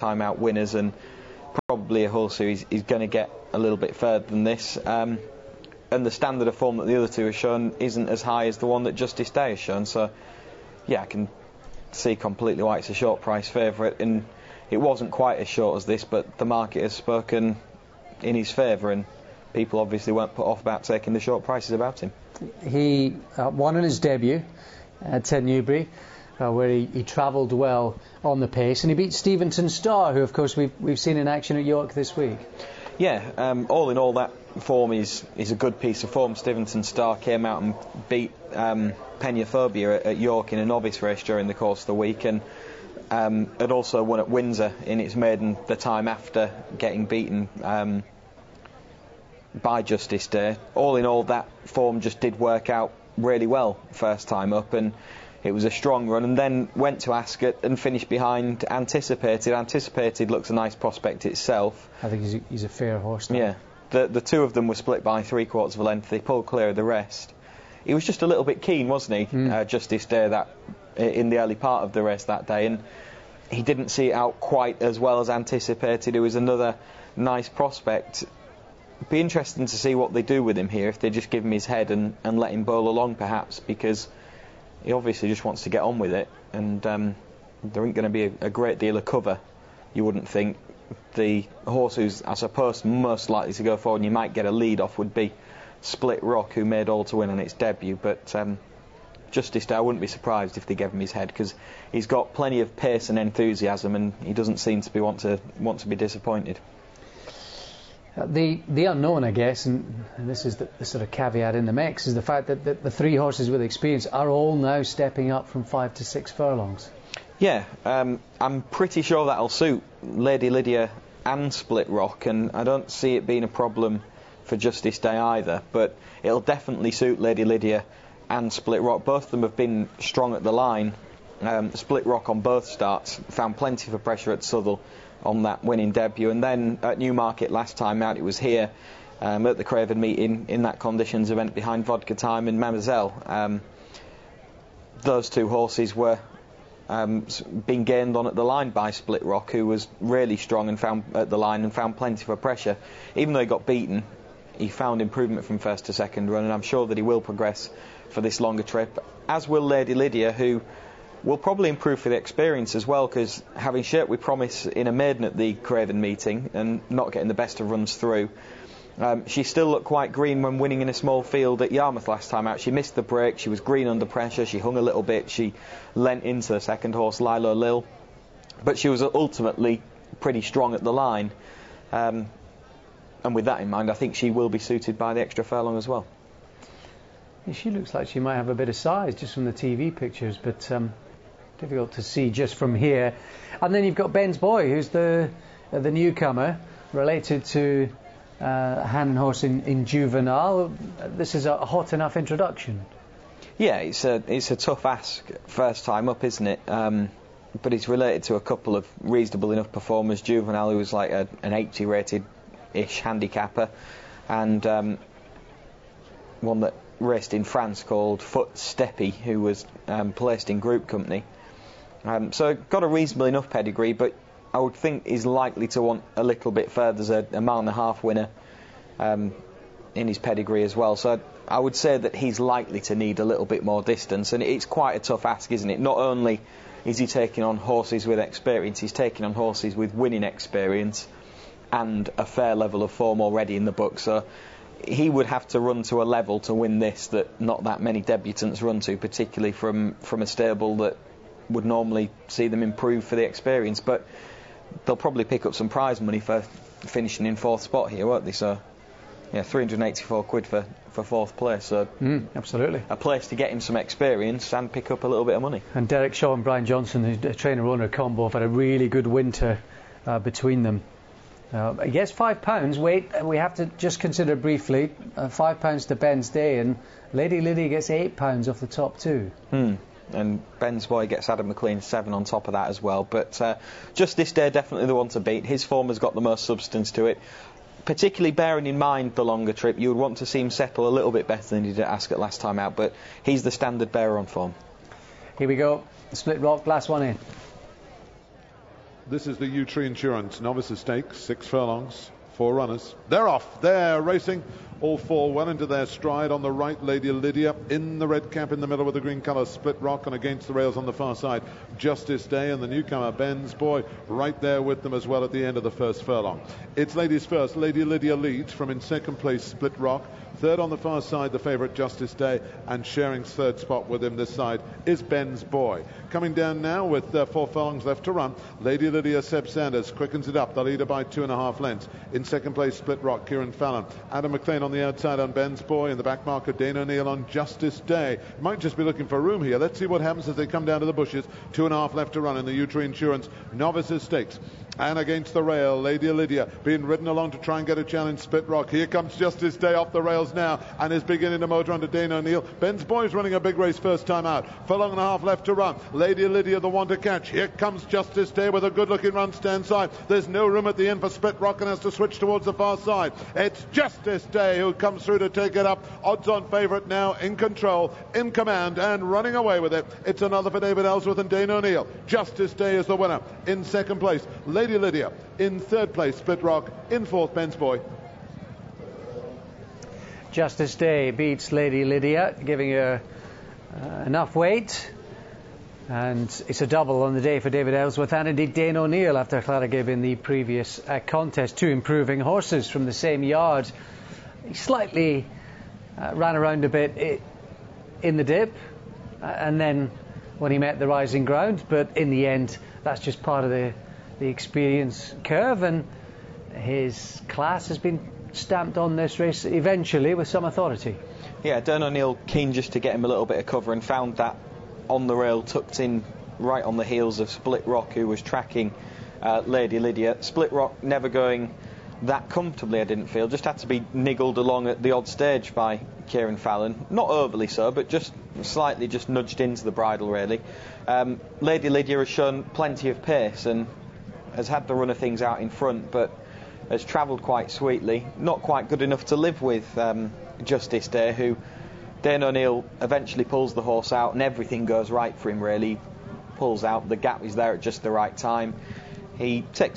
time out winners, and probably a horse who is going to get a little bit further than this. And the standard of form that the other two have shown isn't as high as the one that Justice Day has shown. So, yeah, I can see completely why it's a short price favourite. And it wasn't quite as short as this, but the market has spoken in his favour, and people obviously weren't put off about taking the short prices about him. He won in his debut at Newbury, where he travelled well on the pace, and he beat Steventon Star, who of course we've seen in action at York this week. Yeah, all in all, that form is a good piece of form. Steventon Star came out and beat Peñaphobia at York in a novice race during the course of the week, and had also won at Windsor in its maiden the time after getting beaten by Justice Day. All in all, that form just did work out really well first time up, and it was a strong run, and then went to Ascot and finished behind Anticipated. Anticipated looks a nice prospect itself. I think he's a fair horse now. Yeah, the two of them were split by 3/4 of a length. They pulled clear of the rest. He was just a little bit keen, wasn't he, Justice Day, that in the early part of the race that day, and he didn't see it out quite as well as Anticipated. It was another nice prospect. Be interesting to see what they do with him here, if they just give him his head and let him bowl along perhaps, because he obviously just wants to get on with it, and there ain't going to be a great deal of cover, you wouldn't think. The horse who's, I suppose, most likely to go forward and you might get a lead off would be Split Rock, who made all to win on its debut, but Justice Day, I wouldn't be surprised if they gave him his head, because he's got plenty of pace and enthusiasm, and he doesn't seem to want to be disappointed. The unknown, I guess, and this is the sort of caveat in the mix, is the fact that the three horses with experience are all now stepping up from 5 to 6 furlongs. Yeah, I'm pretty sure that'll suit Lady Lydia and Split Rock, and I don't see it being a problem for Justice Day either, but it'll definitely suit Lady Lydia and Split Rock. Both of them have been strong at the line. Split Rock on both starts found plenty of pressure at Southwell on that winning debut, and then at Newmarket last time out, it was here at the Craven meeting in that conditions event behind Vodka Time and Mademoiselle. Those two horses were being gained on at the line by Split Rock, who was really strong and found at the line and found plenty of pressure. Even though he got beaten, he found improvement from first to second run, and I'm sure that he will progress for this longer trip, as will Lady Lydia, who will probably improve for the experience as well, because having shirked with promise in a maiden at the Craven meeting and not getting the best of runs through, she still looked quite green when winning in a small field at Yarmouth last time out. She missed the break, she was green under pressure, she hung a little bit, she leant into the second horse, Lilo Lil, but she was ultimately pretty strong at the line, and with that in mind, I think she will be suited by the extra furlong as well. Yeah, she looks like she might have a bit of size just from the TV pictures, but difficult to see just from here. And then you've got Ben's Boy, who's the newcomer, related to Hand and Horse in Juvenile. This is a hot enough introduction. Yeah, it's a tough ask first time up, isn't it? But it's related to a couple of reasonable enough performers. Juvenile, who was like an 80 rated-ish handicapper, and one that raced in France called Foot Steppy, who was placed in group company. So got a reasonable enough pedigree, but I would think he's likely to want a little bit further. There's a mile and a half winner in his pedigree as well, so I would say that he's likely to need a little bit more distance, and it's quite a tough ask, isn't it? Not only is he taking on horses with experience, he's taking on horses with winning experience and a fair level of form already in the book, so he would have to run to a level to win this that not that many debutants run to, particularly from a stable that would normally see them improve for the experience. But they'll probably pick up some prize money for finishing in fourth spot here, won't they? So yeah, 384 quid for fourth place, so absolutely a place to get him some experience and pick up a little bit of money. And Derek Shaw and Brian Johnson, the trainer-owner combo, have had a really good winter between them. I guess £5. Wait, we have to just consider briefly £5 to Ben's Day, and Lady Lydia gets £8 off the top two. And Ben's Boy gets Adam McLean 7 on top of that as well. But Justice Day, definitely the one to beat. His form has got the most substance to it. Particularly bearing in mind the longer trip, you would want to see him settle a little bit better than he did at Ascot last time out, but he's the standard bearer on form. Here we go, Split Rock, last one in. This is the Yew Tree Insurance Novices Stakes, 6 furlongs, 4 runners. They're off. They're racing. All 4 well into their stride. On the right, Lady Lydia in the red cap, in the middle with the green colour, Split Rock, and against the rails on the far side, Justice Day, and the newcomer Ben's Boy right there with them as well at the end of the first furlong. It's ladies first. Lady Lydia leads from in second place Split Rock. Third on the far side, the favourite Justice Day, and sharing third spot with him this side is Ben's Boy. Coming down now with 4 furlongs left to run, Lady Lydia, Seb Sanders quickens it up, the leader by 2.5 lengths. In second place, Split Rock, Kieran Fallon. Adam McLean on the outside on Ben's Boy, in the back marker, Dane O'Neill on Justice Day. Might just be looking for room here. Let's see what happens as they come down to the bushes. 2.5 left to run in the Yew Tree Insurance Novices Stakes. And against the rail, Lady Lydia being ridden along to try and get a challenge, Split Rock. Here comes Justice Day off the rails now and is beginning to motor under Dane O'Neill. Ben's Boy's running a big race first time out. Furlong and a half left to run. Lady Lydia the one to catch. Here comes Justice Day with a good looking run stand side. There's no room at the end for Split Rock and has to switch towards the far side. It's Justice Day who comes through to take it up. Odds on favourite now, in control, in command and running away with it. It's another for David Ellsworth and Dane O'Neill. Justice Day is the winner. In second place, Lady Lydia. In third place, Split Rock. In fourth, Ben's Boy. Justice Day beats Lady Lydia, giving her enough weight. And it's a double on the day for David Ellsworth and indeed Dane O'Neill after Clara in the previous contest. 2 improving horses from the same yard. He slightly ran around a bit in the dip and then when he met the rising ground, but in the end that's just part of the experience curve, and his class has been stamped on this race eventually with some authority. Yeah, Dane O'Neill keen just to get him a little bit of cover and found that on the rail tucked in right on the heels of Split Rock, who was tracking Lady Lydia. Split Rock never going that comfortably, I didn't feel, just had to be niggled along at the odd stage by Kieran Fallon, not overly so, but just slightly just nudged into the bridle really. Lady Lydia has shown plenty of pace and has had the run of things out in front, but has travelled quite sweetly. Not quite good enough to live with Justice Day, who Dane O'Neill eventually pulls the horse out and everything goes right for him really. Pulls out, the gap is there at just the right time. He takes